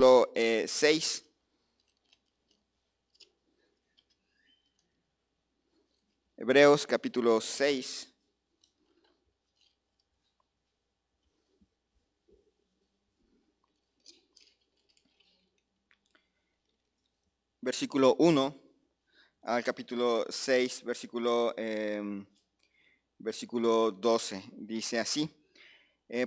6. Hebreos capítulo 6. Versículo 1 al capítulo 6, versículo 12. Dice así.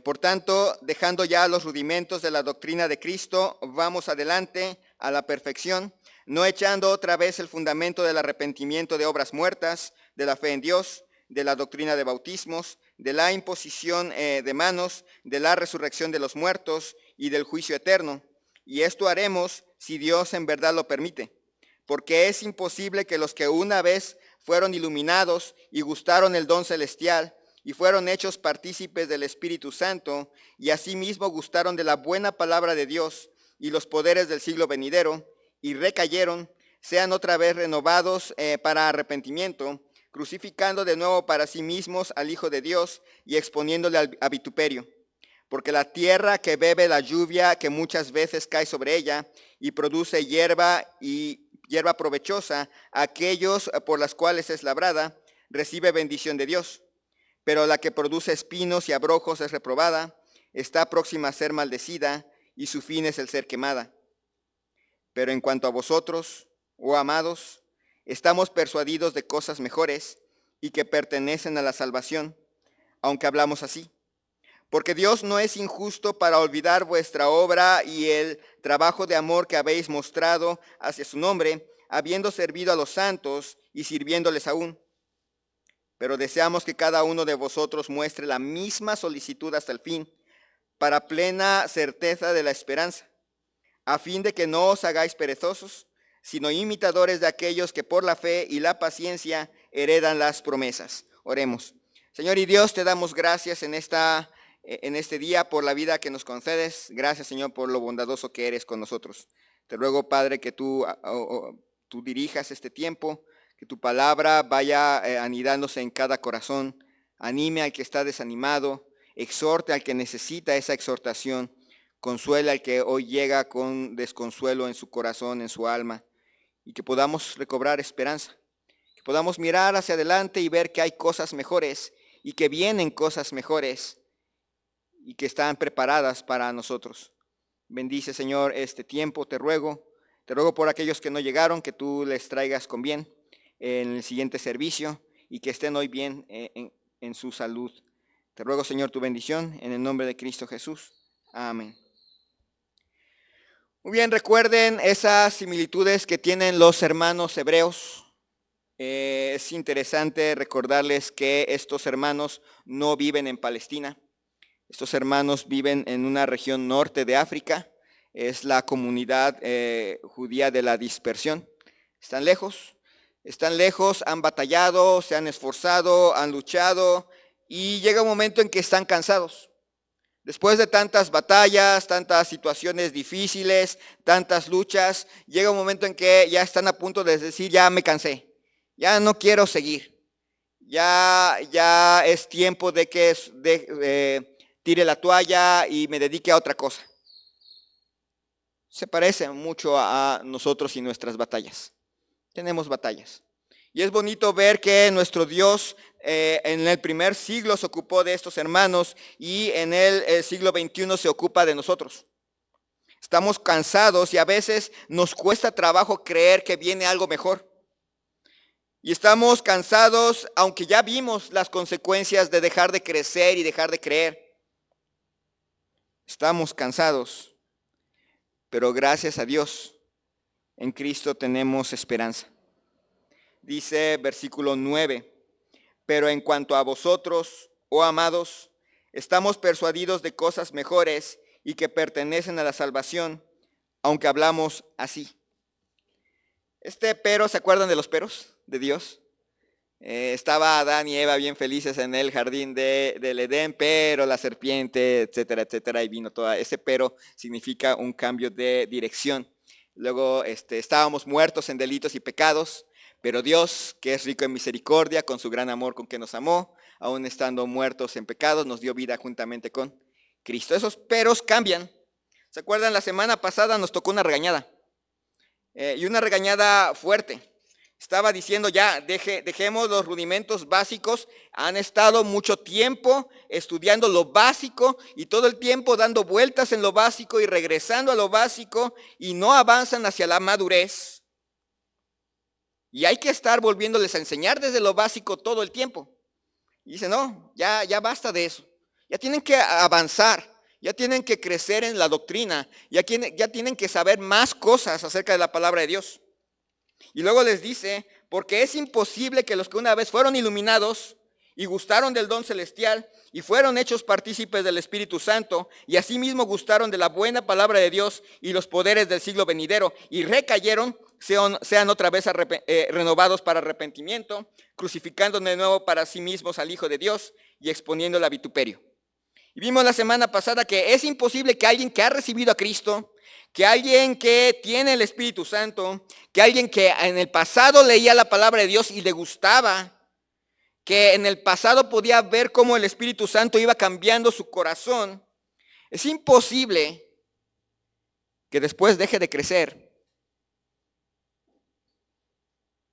Por tanto, dejando ya los rudimentos de la doctrina de Cristo, vamos adelante a la perfección, no echando otra vez el fundamento del arrepentimiento de obras muertas, de la fe en Dios, de la doctrina de bautismos, de la imposición de manos, de la resurrección de los muertos y del juicio eterno. Y esto haremos si Dios en verdad lo permite, porque es imposible que los que una vez fueron iluminados y gustaron el don celestial, y fueron hechos partícipes del Espíritu Santo, y asimismo gustaron de la buena palabra de Dios y los poderes del siglo venidero, y recayeron, sean otra vez renovados para arrepentimiento, crucificando de nuevo para sí mismos al Hijo de Dios y exponiéndole a vituperio. Porque la tierra que bebe la lluvia que muchas veces cae sobre ella y produce hierba provechosa, aquellos por las cuales es labrada, recibe bendición de Dios. Pero la que produce espinos y abrojos es reprobada, está próxima a ser maldecida, y su fin es el ser quemada. Pero en cuanto a vosotros, oh amados, estamos persuadidos de cosas mejores y que pertenecen a la salvación, aunque hablamos así. Porque Dios no es injusto para olvidar vuestra obra y el trabajo de amor que habéis mostrado hacia su nombre, habiendo servido a los santos y sirviéndoles aún. Pero deseamos que cada uno de vosotros muestre la misma solicitud hasta el fin, para plena certeza de la esperanza, a fin de que no os hagáis perezosos, sino imitadores de aquellos que por la fe y la paciencia heredan las promesas. Oremos. Señor y Dios, te damos gracias en este día por la vida que nos concedes. Gracias, Señor, por lo bondadoso que eres con nosotros. Te ruego, Padre, que tú dirijas este tiempo, que tu palabra vaya anidándose en cada corazón, anime al que está desanimado, exhorte al que necesita esa exhortación, consuela al que hoy llega con desconsuelo en su corazón, en su alma, y que podamos recobrar esperanza, que podamos mirar hacia adelante y ver que hay cosas mejores y que vienen cosas mejores y que están preparadas para nosotros. Bendice, Señor, este tiempo, te ruego por aquellos que no llegaron, que tú les traigas con bien en el siguiente servicio y que estén hoy bien en su salud. Te ruego, Señor, tu bendición en el nombre de Cristo Jesús. Amén. Muy bien, recuerden esas similitudes que tienen los hermanos hebreos. Es interesante recordarles que estos hermanos no viven en Palestina. Estos hermanos viven en una región norte de África. Es la comunidad judía de la dispersión. Están lejos, han batallado, se han esforzado, han luchado y llega un momento en que están cansados. Después de tantas batallas, tantas situaciones difíciles, tantas luchas, llega un momento en que ya están a punto de decir, ya me cansé, ya no quiero seguir, ya es tiempo de que tire la toalla y me dedique a otra cosa. Se parece mucho a nosotros y nuestras batallas. Tenemos batallas. Y es bonito ver que nuestro Dios en el primer siglo se ocupó de estos hermanos y en el siglo XXI se ocupa de nosotros. Estamos cansados y a veces nos cuesta trabajo creer que viene algo mejor. Y estamos cansados aunque ya vimos las consecuencias de dejar de crecer y dejar de creer. Estamos cansados, pero gracias a Dios, en Cristo tenemos esperanza. Dice versículo 9, pero en cuanto a vosotros, oh amados, estamos persuadidos de cosas mejores y que pertenecen a la salvación, aunque hablamos así. Pero, ¿se acuerdan de los peros de Dios? Estaba Adán y Eva bien felices en el jardín del Edén, pero la serpiente, etcétera, etcétera, y vino toda. Ese pero significa un cambio de dirección. Luego estábamos muertos en delitos y pecados, pero Dios, que es rico en misericordia, con su gran amor con que nos amó, aún estando muertos en pecados, nos dio vida juntamente con Cristo. Esos peros cambian. ¿Se acuerdan? La semana pasada nos tocó una regañada. Y una regañada fuerte. Estaba diciendo ya, dejemos los rudimentos básicos. Han estado mucho tiempo estudiando lo básico y todo el tiempo dando vueltas en lo básico y regresando a lo básico y no avanzan hacia la madurez. Y hay que estar volviéndoles a enseñar desde lo básico todo el tiempo. Y dice, no, ya basta de eso. Ya tienen que avanzar, ya tienen que crecer en la doctrina, ya tienen que saber más cosas acerca de la palabra de Dios. Y luego les dice, porque es imposible que los que una vez fueron iluminados y gustaron del don celestial y fueron hechos partícipes del Espíritu Santo y asimismo gustaron de la buena palabra de Dios y los poderes del siglo venidero y recayeron, sean otra vez renovados para arrepentimiento, crucificando de nuevo para sí mismos al Hijo de Dios y exponiéndolo a vituperio. Y vimos la semana pasada que es imposible que alguien que ha recibido a Cristo, que alguien que tiene el Espíritu Santo, que alguien que en el pasado leía la palabra de Dios y le gustaba, que en el pasado podía ver cómo el Espíritu Santo iba cambiando su corazón, es imposible que después deje de crecer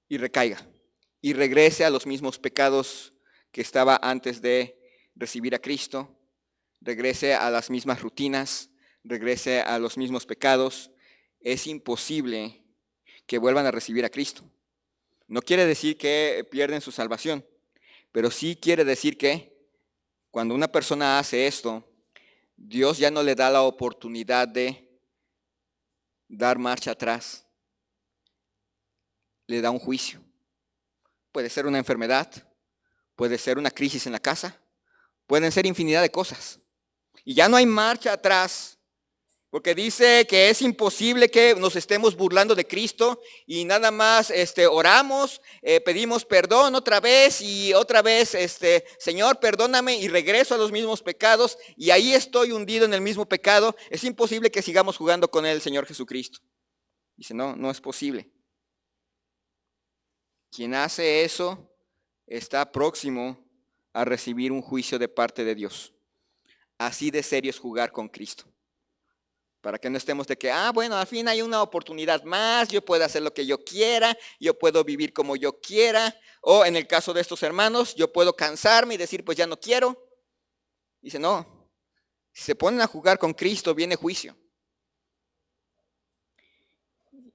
y recaiga y regrese a los mismos pecados que estaba antes de recibir a Cristo, regrese a las mismas rutinas, regrese a los mismos pecados. Es imposible que vuelvan a recibir a Cristo. No quiere decir que pierden su salvación, pero sí quiere decir que cuando una persona hace esto, Dios ya no le da la oportunidad de dar marcha atrás. Le da un juicio. Puede ser una enfermedad, puede ser una crisis en la casa, pueden ser infinidad de cosas. Y ya no hay marcha atrás. Porque dice que es imposible que nos estemos burlando de Cristo y nada más oramos, pedimos perdón otra vez y otra vez, Señor, perdóname y regreso a los mismos pecados y ahí estoy hundido en el mismo pecado. Es imposible que sigamos jugando con el Señor Jesucristo. Dice, no es posible. Quien hace eso está próximo a recibir un juicio de parte de Dios. Así de serio es jugar con Cristo. Para que no estemos de que, bueno, al fin hay una oportunidad más, yo puedo hacer lo que yo quiera, yo puedo vivir como yo quiera, o en el caso de estos hermanos, yo puedo cansarme y decir, pues ya no quiero. Dice, no, si se ponen a jugar con Cristo, viene juicio.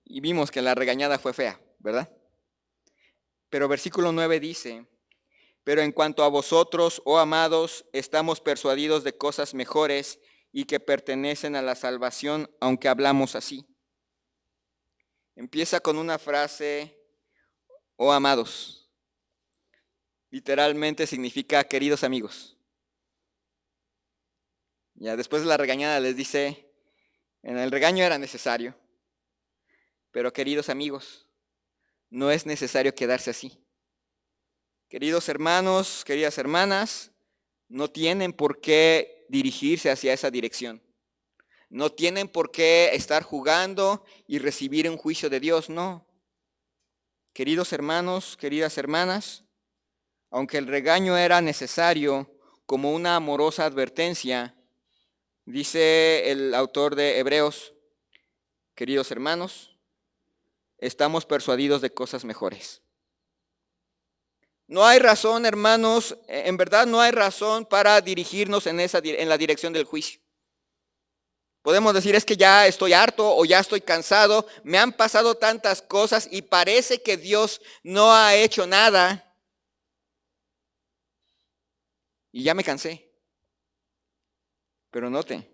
Y vimos que la regañada fue fea, ¿verdad? Pero versículo 9 dice, pero en cuanto a vosotros, oh amados, estamos persuadidos de cosas mejores y que pertenecen a la salvación, aunque hablamos así. Empieza con una frase, oh amados. Literalmente significa queridos amigos. Ya después de la regañada les dice, en el regaño era necesario, pero queridos amigos, no es necesario quedarse así. Queridos hermanos, queridas hermanas, no tienen por qué dirigirse hacia esa dirección. No tienen por qué estar jugando y recibir un juicio de Dios, no. Queridos hermanos, queridas hermanas, aunque el regaño era necesario como una amorosa advertencia, dice el autor de Hebreos, queridos hermanos, estamos persuadidos de cosas mejores. No hay razón, hermanos, en verdad no hay razón para dirigirnos en la dirección del juicio. Podemos decir, es que ya estoy harto o ya estoy cansado, me han pasado tantas cosas y parece que Dios no ha hecho nada. Y ya me cansé. Pero note,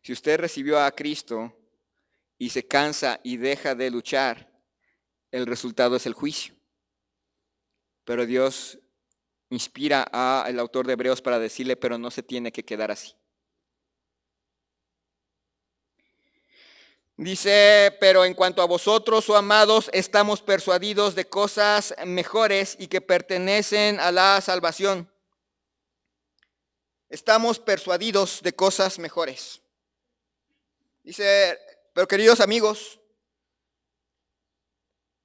si usted recibió a Cristo y se cansa y deja de luchar, el resultado es el juicio. Pero Dios inspira al autor de Hebreos para decirle, pero no se tiene que quedar así. Dice, pero en cuanto a vosotros, oh amados, estamos persuadidos de cosas mejores y que pertenecen a la salvación. Estamos persuadidos de cosas mejores. Dice, pero queridos amigos,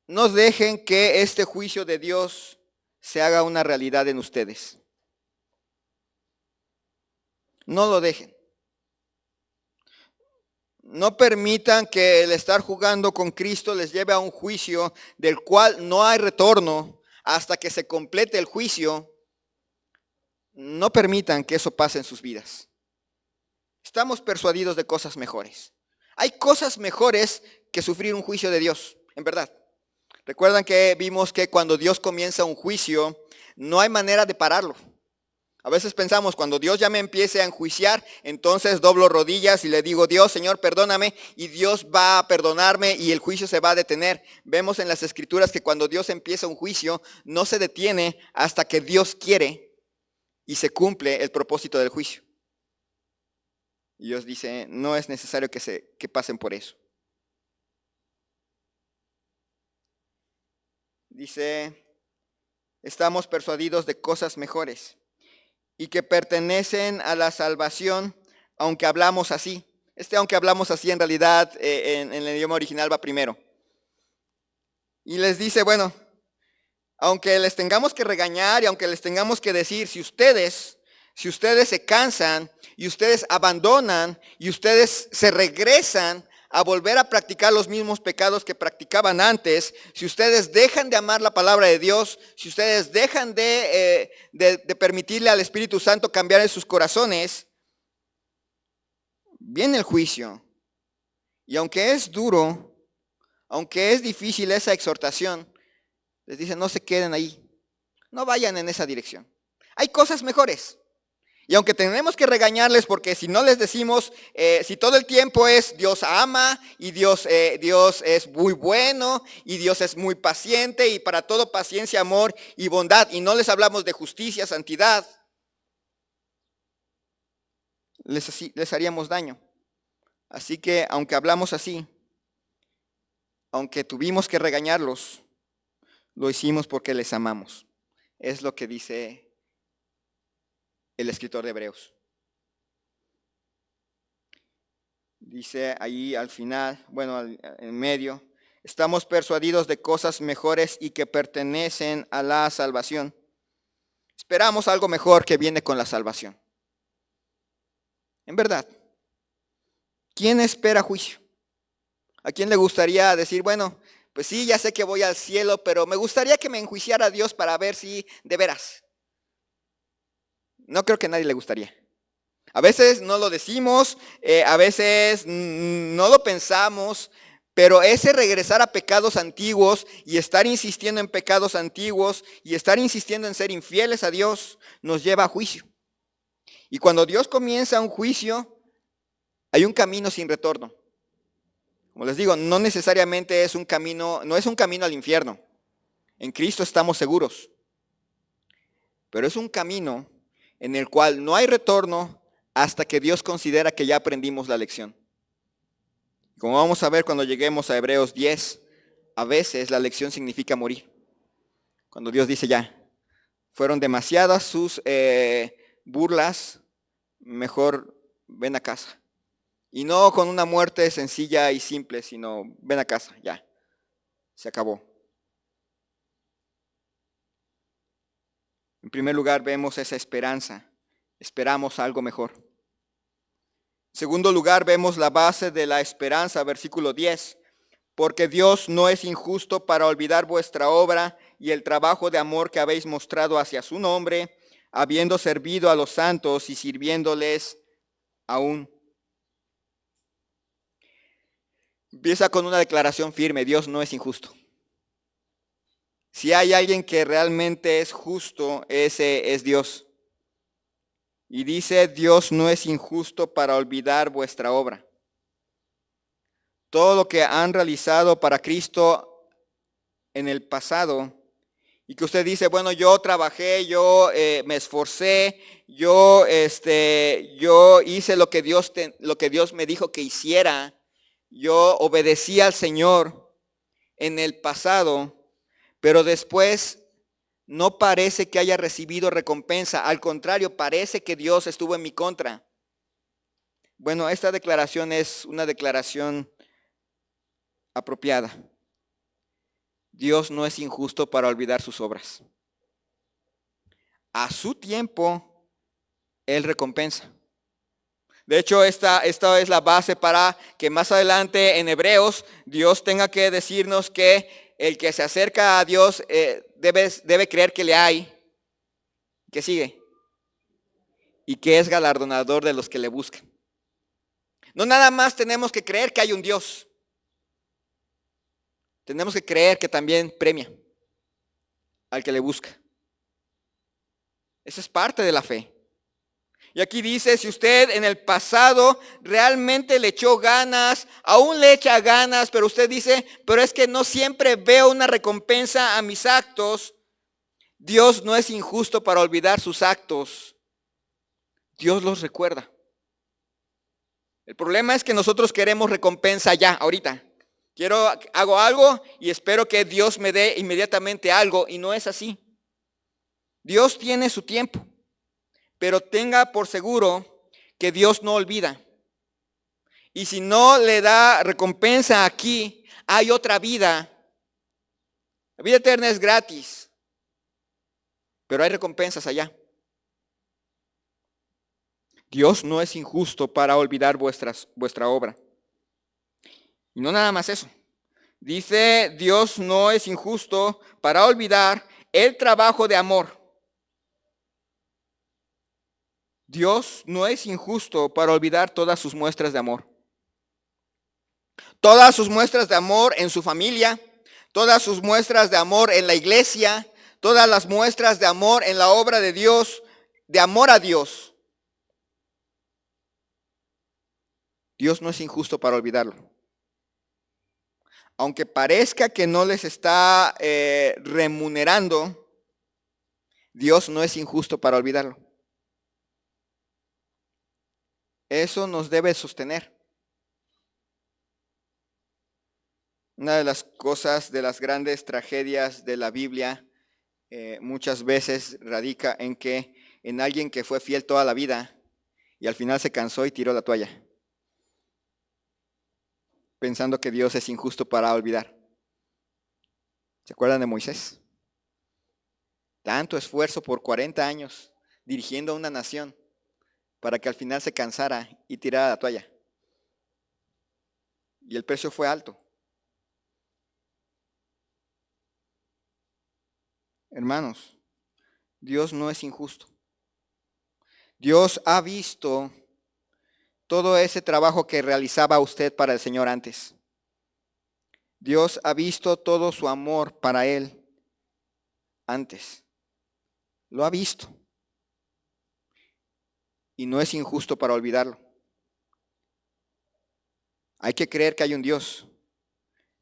no dejen que este juicio de Dios se haga una realidad en ustedes. No lo dejen. No permitan que el estar jugando con Cristo les lleve a un juicio del cual no hay retorno hasta que se complete el juicio. No permitan que eso pase en sus vidas. Estamos persuadidos de cosas mejores. Hay cosas mejores que sufrir un juicio de Dios, en verdad. Recuerdan que vimos que cuando Dios comienza un juicio, no hay manera de pararlo. A veces pensamos, cuando Dios ya me empiece a enjuiciar, entonces doblo rodillas y le digo, Dios, Señor, perdóname, y Dios va a perdonarme y el juicio se va a detener. Vemos en las Escrituras que cuando Dios empieza un juicio, no se detiene hasta que Dios quiere y se cumple el propósito del juicio. Y Dios dice, no es necesario que pasen por eso. Dice, estamos persuadidos de cosas mejores y que pertenecen a la salvación, aunque hablamos así. Aunque hablamos así, en realidad, en el idioma original va primero. Y les dice, bueno, aunque les tengamos que regañar y aunque les tengamos que decir, si ustedes se cansan y ustedes abandonan y ustedes se regresan a volver a practicar los mismos pecados que practicaban antes, si ustedes dejan de amar la palabra de Dios, si ustedes dejan de permitirle al Espíritu Santo cambiar en sus corazones, viene el juicio. Y aunque es duro, aunque es difícil esa exhortación, les dice, no se queden ahí, no vayan en esa dirección. Hay cosas mejores. Y aunque tenemos que regañarles porque si no les decimos, si todo el tiempo es Dios ama y Dios es muy bueno y Dios es muy paciente y para todo paciencia, amor y bondad, y no les hablamos de justicia, santidad, les haríamos daño. Así que aunque hablamos así, aunque tuvimos que regañarlos, lo hicimos porque les amamos. Es lo que dice el escritor de Hebreos. Dice ahí al final, bueno, en medio, estamos persuadidos de cosas mejores y que pertenecen a la salvación. Esperamos algo mejor que viene con la salvación. En verdad, ¿quién espera juicio? ¿A quién le gustaría decir, bueno, pues sí, ya sé que voy al cielo, pero me gustaría que me enjuiciara Dios para ver si de veras? No creo que a nadie le gustaría. A veces no lo decimos, a veces no lo pensamos, pero ese regresar a pecados antiguos y estar insistiendo en pecados antiguos y estar insistiendo en ser infieles a Dios nos lleva a juicio. Y cuando Dios comienza un juicio, hay un camino sin retorno. Como les digo, no necesariamente es un camino, no es un camino al infierno. En Cristo estamos seguros. Pero es un camino en el cual no hay retorno hasta que Dios considera que ya aprendimos la lección. Como vamos a ver cuando lleguemos a Hebreos 10, a veces la lección significa morir. Cuando Dios dice ya, fueron demasiadas sus burlas, mejor ven a casa. Y no con una muerte sencilla y simple, sino ven a casa, ya, se acabó. En primer lugar vemos esa esperanza, esperamos algo mejor. En segundo lugar vemos la base de la esperanza, versículo 10. Porque Dios no es injusto para olvidar vuestra obra y el trabajo de amor que habéis mostrado hacia su nombre, habiendo servido a los santos y sirviéndoles aún. Empieza con una declaración firme, Dios no es injusto. Si hay alguien que realmente es justo, ese es Dios. Y dice, Dios no es injusto para olvidar vuestra obra. Todo lo que han realizado para Cristo en el pasado, y que usted dice, bueno, yo trabajé, yo me esforcé, yo hice lo que Dios me dijo que hiciera, yo obedecí al Señor en el pasado, pero después no parece que haya recibido recompensa, al contrario, parece que Dios estuvo en mi contra. Bueno, esta declaración es una declaración apropiada. Dios no es injusto para olvidar sus obras. A su tiempo, Él recompensa. De hecho, esta es la base para que más adelante en Hebreos Dios tenga que decirnos que el que se acerca a Dios debe creer que le hay. ¿Qué sigue? Y que es galardonador de los que le buscan. No nada más tenemos que creer que hay un Dios. Tenemos que creer que también premia al que le busca. Esa es parte de la fe. Y aquí dice, si usted en el pasado realmente le echó ganas, aún le echa ganas, pero usted dice, pero es que no siempre veo una recompensa a mis actos. Dios no es injusto para olvidar sus actos. Dios los recuerda. El problema es que nosotros queremos recompensa ya, ahorita. Hago algo y espero que Dios me dé inmediatamente algo, y no es así. Dios tiene su tiempo, pero tenga por seguro que Dios no olvida. Y si no le da recompensa aquí, hay otra vida. La vida eterna es gratis, pero hay recompensas allá. Dios no es injusto para olvidar vuestra obra. Y no nada más eso. Dice, Dios no es injusto para olvidar el trabajo de amor. Dios no es injusto para olvidar todas sus muestras de amor. Todas sus muestras de amor en su familia, todas sus muestras de amor en la iglesia, todas las muestras de amor en la obra de Dios, de amor a Dios. Dios no es injusto para olvidarlo. Aunque parezca que no les está remunerando, Dios no es injusto para olvidarlo. Eso nos debe sostener. Una de las cosas, de las grandes tragedias de la Biblia, muchas veces radica en alguien que fue fiel toda la vida y al final se cansó y tiró la toalla, pensando que Dios es injusto para olvidar. ¿Se acuerdan de Moisés? Tanto esfuerzo por 40 años dirigiendo a una nación para que al final se cansara y tirara la toalla. Y el precio fue alto. Hermanos, Dios no es injusto. Dios ha visto todo ese trabajo que realizaba usted para el Señor antes. Dios ha visto todo su amor para Él antes. Lo ha visto. Y no es injusto para olvidarlo. Hay que creer que hay un Dios,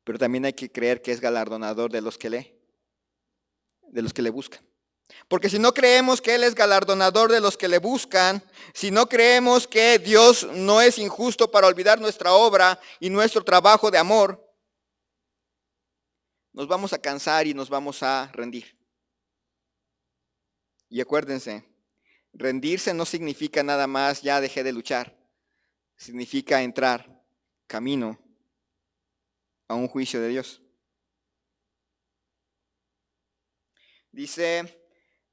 pero también hay que creer que es galardonador de los que le buscan. Porque si no creemos que Él es galardonador de los que le buscan, si no creemos que Dios no es injusto para olvidar nuestra obra y nuestro trabajo de amor, nos vamos a cansar y nos vamos a rendir. Y acuérdense, rendirse no significa nada más ya dejé de luchar. Significa entrar camino a un juicio de Dios. Dice,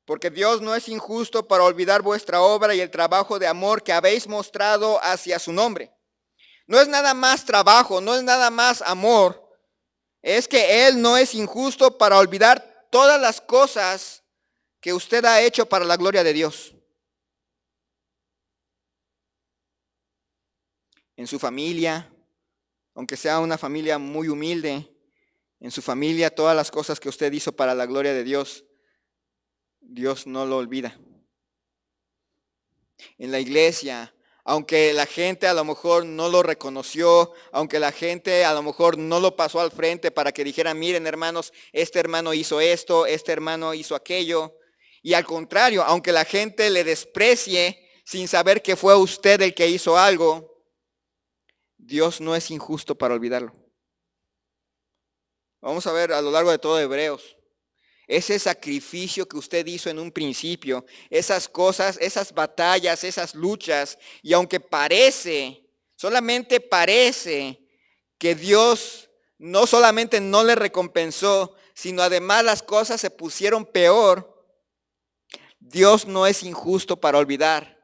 porque Dios no es injusto para olvidar vuestra obra y el trabajo de amor que habéis mostrado hacia su nombre. No es nada más trabajo, no es nada más amor. Es que Él no es injusto para olvidar todas las cosas que usted ha hecho para la gloria de Dios. En su familia, aunque sea una familia muy humilde, en su familia todas las cosas que usted hizo para la gloria de Dios, Dios no lo olvida. En la iglesia, aunque la gente a lo mejor no lo reconoció, aunque la gente a lo mejor no lo pasó al frente para que dijeran, miren hermanos, este hermano hizo esto, este hermano hizo aquello. Y al contrario, aunque la gente le desprecie sin saber que fue usted el que hizo algo, Dios no es injusto para olvidarlo. Vamos a ver a lo largo de todo Hebreos. Ese sacrificio que usted hizo en un principio, esas cosas, esas batallas, esas luchas, y aunque solamente parece que Dios no solamente no le recompensó, sino además las cosas se pusieron peor, Dios no es injusto para olvidar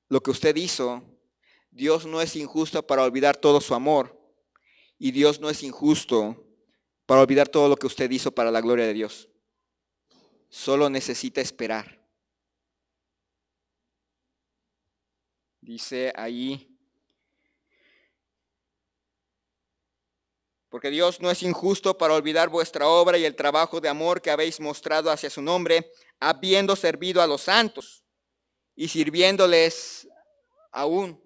lo que usted hizo Dios no es injusto para olvidar todo su amor. Y Dios no es injusto para olvidar todo lo que usted hizo para la gloria de Dios. Solo necesita esperar. Dice ahí, porque Dios no es injusto para olvidar vuestra obra y el trabajo de amor que habéis mostrado hacia su nombre, habiendo servido a los santos y sirviéndoles aún.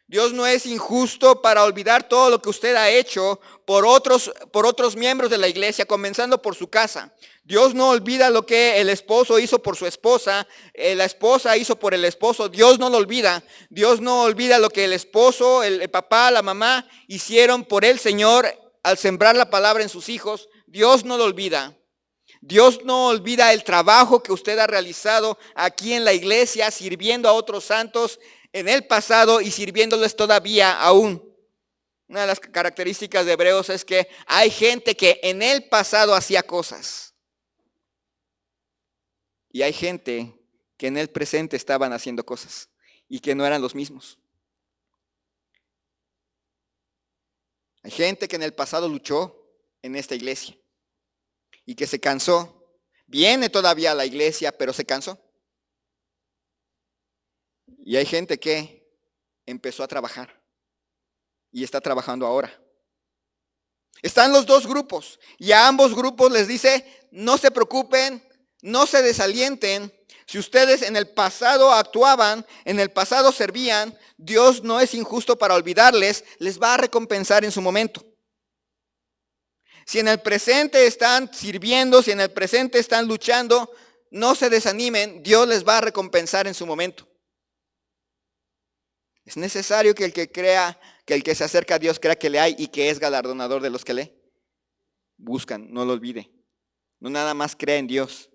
Dios no es injusto para olvidar todo lo que usted ha hecho por otros miembros de la iglesia, comenzando por su casa. Dios no olvida lo que el esposo hizo por su esposa, la esposa hizo por el esposo. Dios no lo olvida. Dios no olvida lo que el esposo, el papá, la mamá hicieron por el Señor al sembrar la palabra en sus hijos. Dios no lo olvida. Dios no olvida el trabajo que usted ha realizado aquí en la iglesia, sirviendo a otros santos en el pasado y sirviéndoles todavía aún. Una de las características de Hebreos es que hay gente que en el pasado hacía cosas. Y hay gente que en el presente estaban haciendo cosas y que no eran los mismos. Hay gente que en el pasado luchó en esta iglesia y que se cansó. Viene todavía a la iglesia, pero se cansó. Y hay gente que empezó a trabajar y está trabajando ahora. Están los dos grupos y a ambos grupos les dice, no se preocupen, no se desalienten. Si ustedes en el pasado actuaban, en el pasado servían, Dios no es injusto para olvidarles, les va a recompensar en su momento. Si en el presente están sirviendo, si en el presente están luchando, no se desanimen, Dios les va a recompensar en su momento. Es necesario que el que crea, que el que se acerca a Dios crea que le hay y que es galardonador de los que le buscan, no lo olvide. No nada más crea en Dios,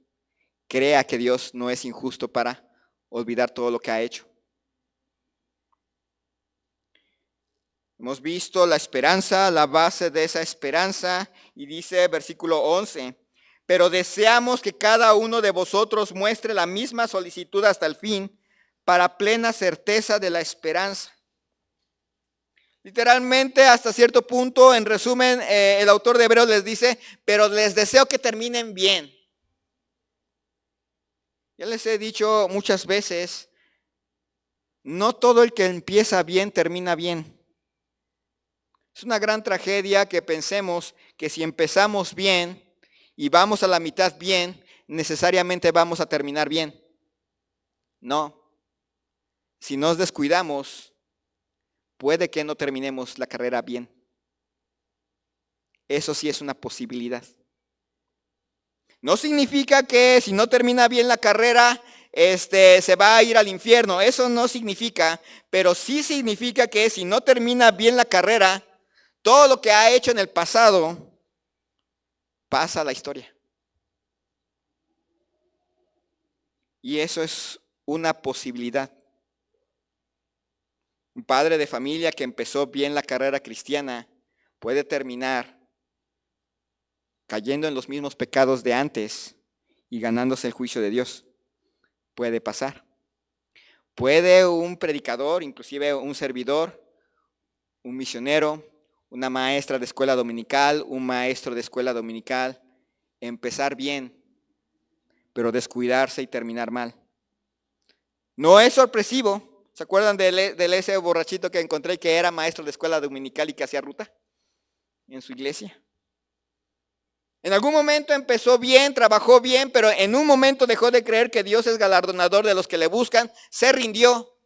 crea que Dios no es injusto para olvidar todo lo que ha hecho. Hemos visto la esperanza, la base de esa esperanza, y dice versículo 11, pero deseamos que cada uno de vosotros muestre la misma solicitud hasta el fin, para plena certeza de la esperanza. Literalmente, hasta cierto punto, en resumen, el autor de Hebreos les dice, pero les deseo que terminen bien. Ya les he dicho muchas veces, no todo el que empieza bien termina bien. Es una gran tragedia que pensemos que si empezamos bien y vamos a la mitad bien, necesariamente vamos a terminar bien. No. Si nos descuidamos, puede que no terminemos la carrera bien. Eso sí es una posibilidad. No significa que si no termina bien la carrera, se va a ir al infierno. Eso no significa, pero sí significa que si no termina bien la carrera, todo lo que ha hecho en el pasado pasa a la historia. Y eso es una posibilidad. Un padre de familia que empezó bien la carrera cristiana puede terminar cayendo en los mismos pecados de antes y ganándose el juicio de Dios. Puede pasar. Puede un predicador, inclusive un servidor, un misionero, una maestra de escuela dominical, un maestro de escuela dominical, empezar bien, pero descuidarse y terminar mal. No es sorpresivo. ¿Se acuerdan de ese borrachito que encontré que era maestro de escuela dominical y que hacía ruta en su iglesia? En algún momento empezó bien, trabajó bien, pero en un momento dejó de creer que Dios es galardonador de los que le buscan, se rindió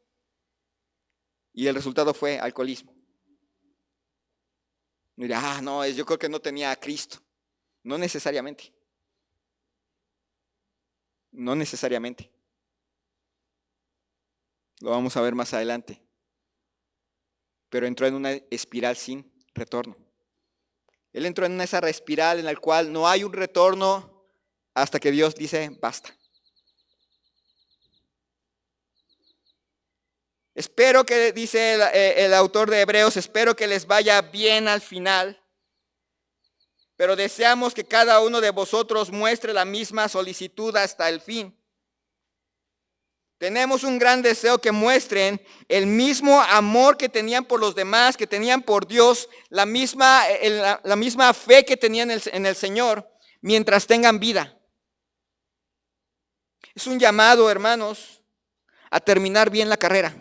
y el resultado fue alcoholismo. Mira, no, yo creo que no tenía a Cristo. No necesariamente. No necesariamente. Lo vamos a ver más adelante. Pero entró en una espiral sin retorno. Él entró en esa espiral en la cual no hay un retorno hasta que Dios dice, basta. Espero que, dice el autor de Hebreos, espero que les vaya bien al final, pero deseamos que cada uno de vosotros muestre la misma solicitud hasta el fin. Tenemos un gran deseo que muestren el mismo amor que tenían por los demás, que tenían por Dios, la misma fe que tenían en el Señor mientras tengan vida. Es un llamado, hermanos, a terminar bien la carrera,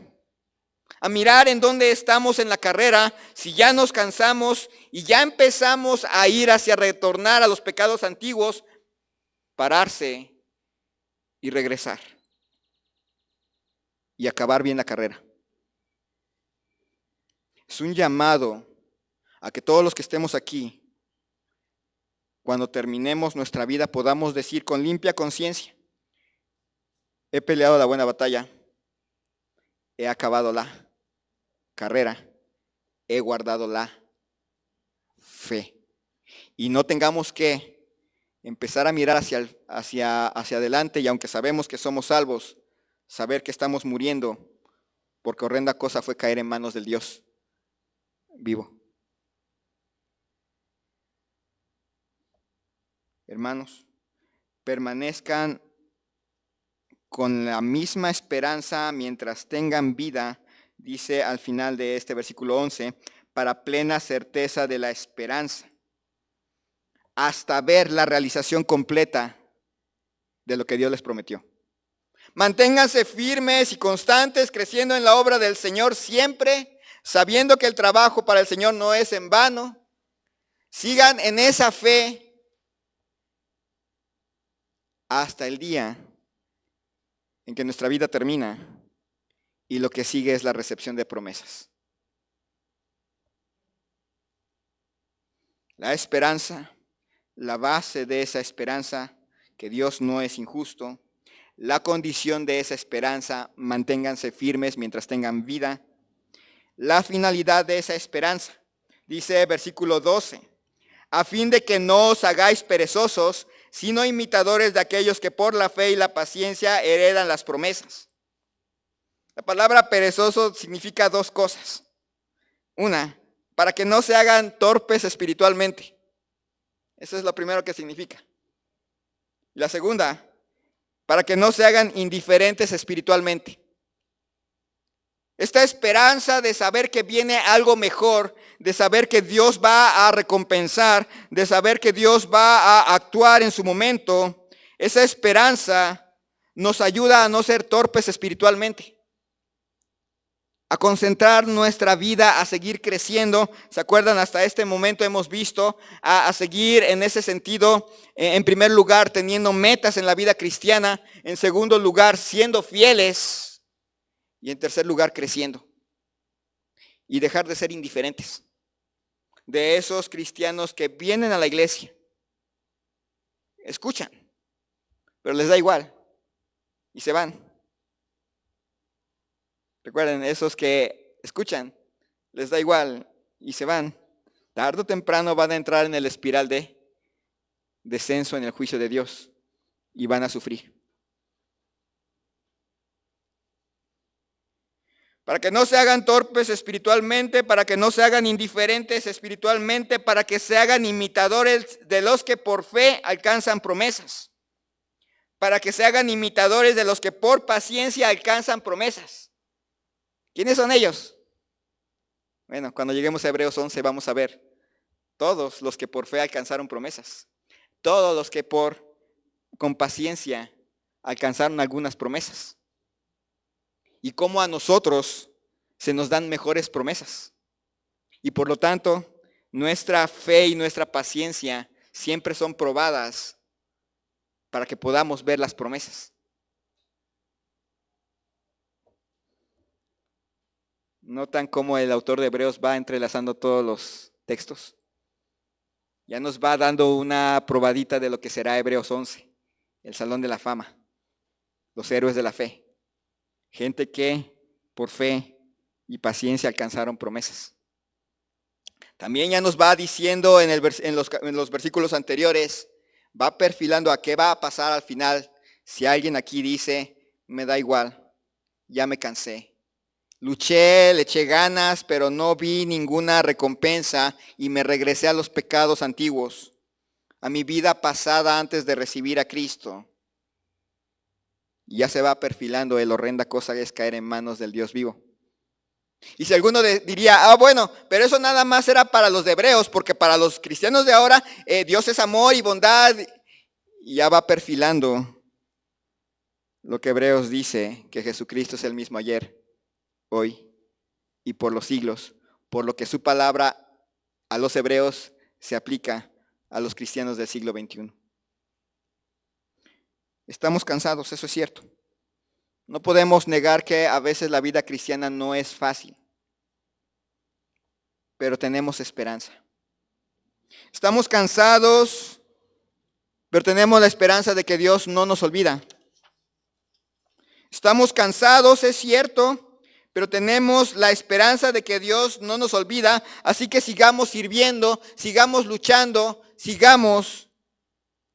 a mirar en dónde estamos en la carrera, si ya nos cansamos y ya empezamos a ir hacia retornar a los pecados antiguos, pararse y regresar y acabar bien la carrera. Es un llamado a que todos los que estemos aquí, cuando terminemos nuestra vida, podamos decir con limpia conciencia: he peleado la buena batalla, he acabado la carrera, he guardado la fe. Y no tengamos que empezar a mirar hacia adelante, y aunque sabemos que somos salvos, saber que estamos muriendo, porque horrenda cosa fue caer en manos del Dios vivo. Hermanos, permanezcan con la misma esperanza mientras tengan vida, dice al final de este versículo 11, para plena certeza de la esperanza, hasta ver la realización completa de lo que Dios les prometió. Manténganse firmes y constantes, creciendo en la obra del Señor siempre, sabiendo que el trabajo para el Señor no es en vano. Sigan en esa fe hasta el día en que nuestra vida termina y lo que sigue es la recepción de promesas. La esperanza, la base de esa esperanza, que Dios no es injusto. La condición de esa esperanza, manténganse firmes mientras tengan vida. La finalidad de esa esperanza, dice versículo 12, a fin de que no os hagáis perezosos, sino imitadores de aquellos que por la fe y la paciencia heredan las promesas. La palabra perezoso significa dos cosas. Una, para que no se hagan torpes espiritualmente. Eso es lo primero que significa. La segunda, para que no se hagan indiferentes espiritualmente. Esta esperanza de saber que viene algo mejor, de saber que Dios va a recompensar, de saber que Dios va a actuar en su momento, esa esperanza nos ayuda a no ser torpes espiritualmente, a concentrar nuestra vida, a seguir creciendo. ¿Se acuerdan? Hasta este momento hemos visto a seguir en ese sentido, en primer lugar, teniendo metas en la vida cristiana, en segundo lugar, siendo fieles, y en tercer lugar, creciendo. Y dejar de ser indiferentes. De esos cristianos que vienen a la iglesia, escuchan, pero les da igual y se van. Recuerden, esos que escuchan, les da igual y se van. Tarde o temprano van a entrar en el espiral de descenso en el juicio de Dios y van a sufrir. Para que no se hagan torpes espiritualmente, para que no se hagan indiferentes espiritualmente, para que se hagan imitadores de los que por fe alcanzan promesas. Para que se hagan imitadores de los que por paciencia alcanzan promesas. ¿Quiénes son ellos? Bueno, cuando lleguemos a Hebreos 11 vamos a ver todos los que por fe alcanzaron promesas. Todos los que con paciencia alcanzaron algunas promesas. Y cómo a nosotros se nos dan mejores promesas. Y por lo tanto, nuestra fe y nuestra paciencia siempre son probadas para que podamos ver las promesas. ¿Notan cómo el autor de Hebreos va entrelazando todos los textos? Ya nos va dando una probadita de lo que será Hebreos 11, el Salón de la Fama, los héroes de la fe. Gente que por fe y paciencia alcanzaron promesas. También ya nos va diciendo en los versículos anteriores, va perfilando a qué va a pasar al final. Si alguien aquí dice, me da igual, ya me cansé. Luché, le eché ganas, pero no vi ninguna recompensa y me regresé a los pecados antiguos, a mi vida pasada antes de recibir a Cristo. Y ya se va perfilando el horrenda cosa que es caer en manos del Dios vivo. Y si alguno diría, bueno, pero eso nada más era para los de hebreos, porque para los cristianos de ahora Dios es amor y bondad, y ya va perfilando lo que Hebreos dice, que Jesucristo es el mismo ayer, hoy y por los siglos, por lo que su palabra a los hebreos se aplica a los cristianos del siglo XXI. Estamos cansados, eso es cierto. No podemos negar que a veces la vida cristiana no es fácil, pero tenemos esperanza. Estamos cansados, pero tenemos la esperanza de que Dios no nos olvida. Estamos cansados, es cierto, pero tenemos la esperanza de que Dios no nos olvida, así que sigamos sirviendo, sigamos luchando, sigamos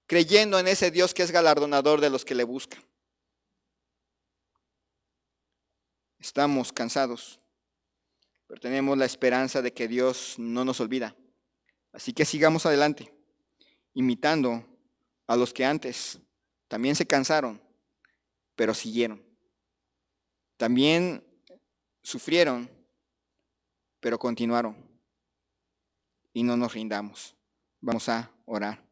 creyendo en ese Dios que es galardonador de los que le buscan. Estamos cansados, pero tenemos la esperanza de que Dios no nos olvida. Así que sigamos adelante, imitando a los que antes también se cansaron, pero siguieron. También sufrieron, pero continuaron. Y no nos rindamos. Vamos a orar.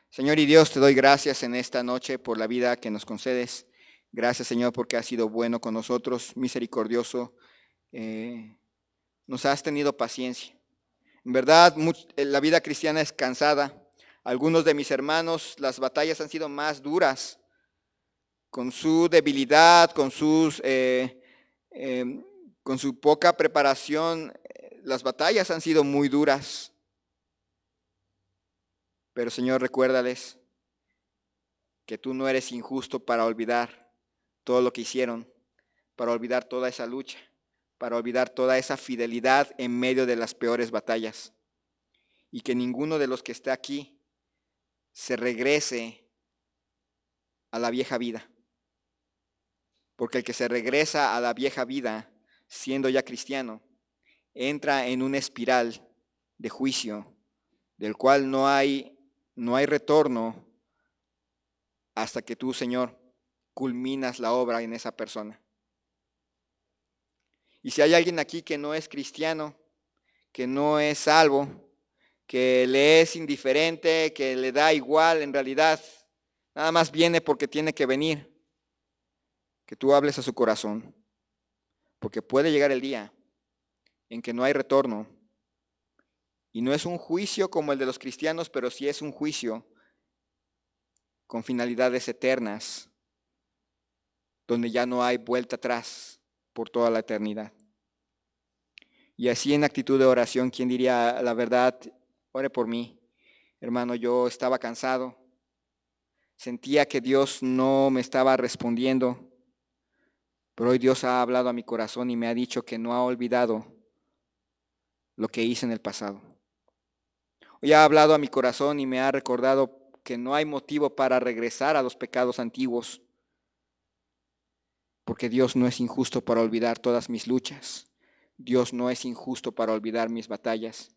Señor y Dios, te doy gracias en esta noche por la vida que nos concedes. Gracias, Señor, porque has sido bueno con nosotros, misericordioso. Nos has tenido paciencia. En verdad, la vida cristiana es cansada. Algunos de mis hermanos, las batallas han sido más duras, con su debilidad, con su poca preparación. Las batallas han sido muy duras. Pero Señor, recuérdales que tú no eres injusto para olvidar todo lo que hicieron, para olvidar toda esa lucha, para olvidar toda esa fidelidad en medio de las peores batallas. Y que ninguno de los que está aquí se regrese a la vieja vida. Porque el que se regresa a la vieja vida, siendo ya cristiano, entra en una espiral de juicio, del cual no hay retorno hasta que tú, Señor, culminas la obra en esa persona. Y si hay alguien aquí que no es cristiano, que no es salvo, que le es indiferente, que le da igual en realidad, nada más viene porque tiene que venir, que tú hables a su corazón, porque puede llegar el día en que no hay retorno. Y no es un juicio como el de los cristianos, pero sí es un juicio con finalidades eternas, donde ya no hay vuelta atrás por toda la eternidad. Y así en actitud de oración, ¿quién diría la verdad? Ore por mí. Hermano, yo estaba cansado. Sentía que Dios no me estaba respondiendo. Pero hoy Dios ha hablado a mi corazón y me ha dicho que no ha olvidado lo que hice en el pasado. Hoy ha hablado a mi corazón y me ha recordado que no hay motivo para regresar a los pecados antiguos. Porque Dios no es injusto para olvidar todas mis luchas. Dios no es injusto para olvidar mis batallas.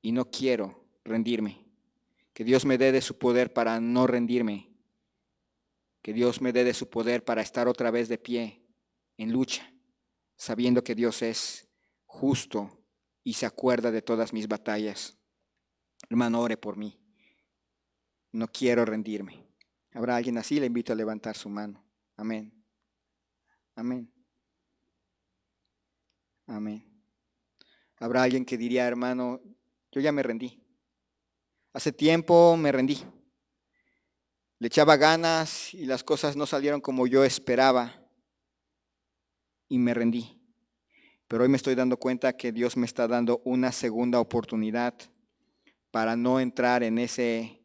Y no quiero rendirme. Que Dios me dé de su poder para no rendirme. Que Dios me dé de su poder para estar otra vez de pie en lucha, sabiendo que Dios es justo y se acuerda de todas mis batallas. Hermano, ore por mí. No quiero rendirme. ¿Habrá alguien así? Le invito a levantar su mano. Amén. Amén. Amén. Habrá alguien que diría, hermano, yo ya me rendí. Hace tiempo me rendí. Le echaba ganas y las cosas no salieron como yo esperaba y me rendí. Pero hoy me estoy dando cuenta que Dios me está dando una segunda oportunidad para no entrar en ese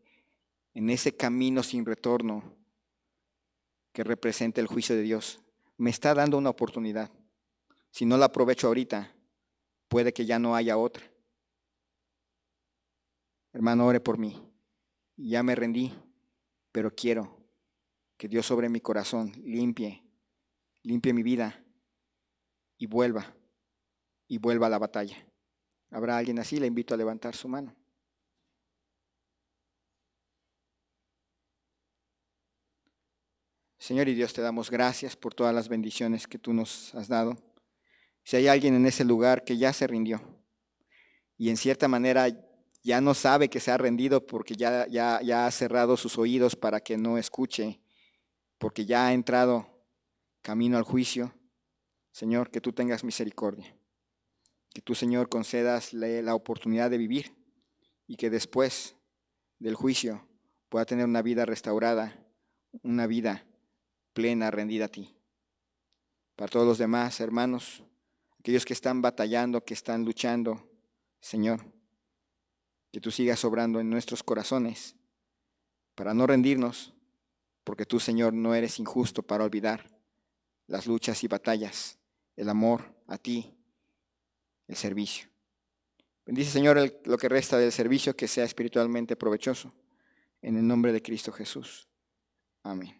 camino sin retorno que representa el juicio de Dios. Me está dando una oportunidad. Si no la aprovecho ahorita, puede que ya no haya otra. Hermano, ore por mí. Ya me rendí, pero quiero que Dios sobre mi corazón limpie mi vida y vuelva a la batalla. ¿Habrá alguien así? Le invito a levantar su mano. Señor y Dios, te damos gracias por todas las bendiciones que tú nos has dado. Si hay alguien en ese lugar que ya se rindió y en cierta manera ya no sabe que se ha rendido porque ya ha cerrado sus oídos para que no escuche, porque ya ha entrado camino al juicio, Señor, que tú tengas misericordia. Que tú, Señor, concedasle la oportunidad de vivir y que después del juicio pueda tener una vida restaurada, una vida plena, rendida a ti. Para todos los demás, hermanos, aquellos que están batallando, que están luchando, Señor, que tú sigas obrando en nuestros corazones para no rendirnos, porque tú, Señor, no eres injusto para olvidar las luchas y batallas, el amor a ti, el servicio. Bendice, Señor, lo que resta del servicio, que sea espiritualmente provechoso. En el nombre de Cristo Jesús. Amén.